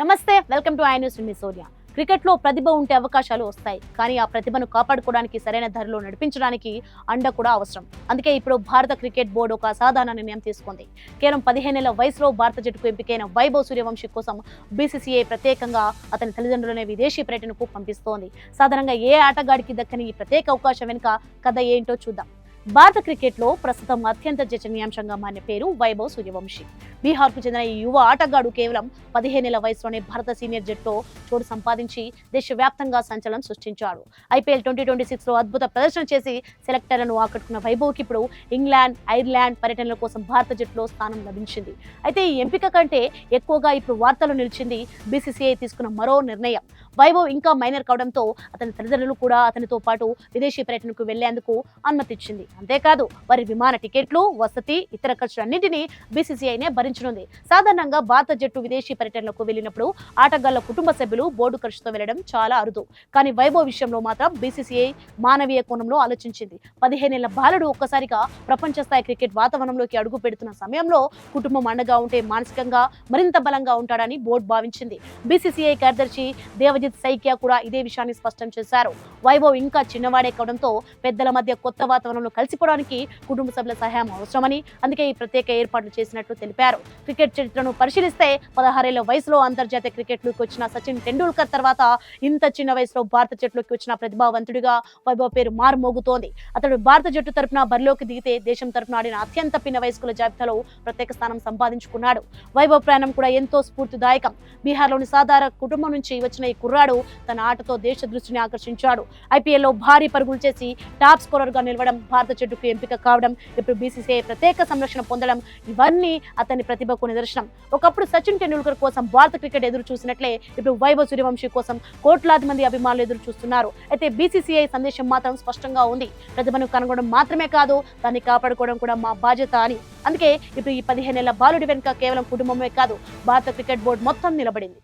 నమస్తే, welcome to I news me Sonia. Cricket లో ప్రతిభ ఉంటే అవకాశాలు వస్తాయి, కానీ ఆ ప్రతిభను కాపాడుకోవడానికి సరైన ధరలో నడిపించడానికి అండ కూడా అవసరం. అందుకే ఇప్పుడు భారత క్రికెట్ బోర్డు ఒక అసాధారణ నిర్ణయం తీసుకుంది. కేవలం 15 ఏళ్ల వయసులో భారత జట్టుకు ఎంపికైన వైభవ్ సూర్యవంశీ కోసం బీసీసీఐ ప్రత్యేకంగా అతని తల్లిదండ్రులనే విదేశీ పర్యటనకు పంపిస్తోంది. సాధారణంగా ఏ ఆటగాడికి దక్కని ఈ ప్రత్యేక అవకాశం వెనుక కథ ఏంటో చూద్దాం. భారత క్రికెట్ లో ప్రస్తుతం అత్యంత చర్చనీయాంశంగా మారిన పేరు వైభవ్ సూర్యవంశీ. బీహార్ కు చెందిన ఈ యువ ఆటగాడు కేవలం 15 ఏళ్ల వయసులోనే భారత సీనియర్ జట్టులో చోటు సంపాదించి దేశవ్యాప్తంగా సంచలనం సృష్టించాడు. ఐపీఎల్ 2026 లో అద్భుత ప్రదర్శన చేసి సెలెక్టర్లను ఆకట్టుకున్న వైభవ్కి ఇప్పుడు ఇంగ్లాండ్, ఐర్లాండ్ పర్యటనల కోసం భారత జట్టులో స్థానం లభించింది. అయితే ఈ ఎంపిక కంటే ఎక్కువగా ఇప్పుడు వార్తలు నిలిచింది బీసీసీఐ తీసుకున్న మరో నిర్ణయం. వైభవ్ ఇంకా మైనర్ కావడంతో అతని తల్లిదండ్రులు కూడా అతనితో పాటు విదేశీ పర్యటనకు వెళ్లేందుకు అనుమతిచ్చింది. అంతేకాదు వారి విమాన టికెట్లు, వసతి, ఇతర ఖర్చులన్నింటినీ బీసీసీఐనే భరించనుంది. సాధారణంగా భారత జట్టు విదేశీ పర్యటనలకు వెళ్లినప్పుడు ఆటగాళ్ల కుటుంబ సభ్యులు బోర్డు ఖర్చుతో వెళ్లడం చాలా అరుదు. కానీ వైభవ్ విషయంలో మాత్రం బీసీసీఐ మానవీయ కోణంలో ఆలోచించింది. 15 ఏళ్ల బాలుడు ఒక్కసారిగా ప్రపంచ స్థాయి క్రికెట్ వాతావరణంలోకి అడుగు పెడుతున్న సమయంలో కుటుంబం అండగా ఉంటే మానసికంగా మరింత బలంగా ఉంటాడని బోర్డు భావించింది. బీసీసీఐ కార్యదర్శి దేవజిత్ సైకియా కూడా ఇదే విషయాన్ని స్పష్టం చేశారు. వైభవ్ ఇంకా చిన్నవాడే కావడంతో పెద్దల మధ్య కొత్త వాతావరణంలో కలిసిపోవడానికి కుటుంబ సభ్యుల సహాయం అవసరమని, అందుకే ఈ ప్రత్యేక ఏర్పాట్లు చేసినట్లు తెలిపారు. క్రికెట్ చరిత్రను పరిశీలిస్తే 16 ఏళ్ల వయసులో అంతర్జాతీయ క్రికెట్లోకి వచ్చిన సచిన్ టెండూల్కర్ తర్వాత ఇంత చిన్న వయసులో భారత జట్టులోకి వచ్చిన ప్రతిభావంతుడిగా వైభవ్ పేరు మారుమోగుతోంది. అతడు భారత జట్టు తరపున బరిలోకి దిగితే దేశం తరపున ఆడిన అత్యంత పిన్న వయస్కుల జాబితాలో ప్రత్యేక స్థానం సంపాదించుకున్నాడు. వైభవ్ ప్రయాణం కూడా ఎంతో స్ఫూర్తిదాయకం. బీహార్లోని సాధారణ కుటుంబం నుంచి వచ్చిన ఈ కుర్రాడు తన ఆటతో దేశ దృష్టిని ఆకర్షించాడు. ఐపీఎల్లో భారీ పరుగులు చేసి టాప్ స్కోరర్ గా నిలవడం, భారత జట్టుకు ఎంపిక కావడం, ఇప్పుడు బీసీసీఐ ప్రత్యేక సంరక్షణ పొందడం, ఇవన్నీ అతని ప్రతిభకు నిదర్శనం. ఒకప్పుడు సచిన్ టెండూల్కర్ కోసం భారత క్రికెట్ ఎదురు చూసినట్లే ఇప్పుడు వైభవ్ సూర్యవంశీ కోసం కోట్లాది మంది అభిమానులు ఎదురు చూస్తున్నారు. అయితే బీసీసీఐ సందేశం మాత్రం స్పష్టంగా ఉంది. ప్రతిభను కనుగొనడం మాత్రమే కాదు, దాన్ని కాపాడుకోవడం కూడా మా బాధ్యత అని. అందుకే ఇప్పుడు ఈ 15 ఏళ్ల బాలుడి వెనుక కేవలం కుటుంబమే కాదు, భారత క్రికెట్ బోర్డు మొత్తం నిలబడింది.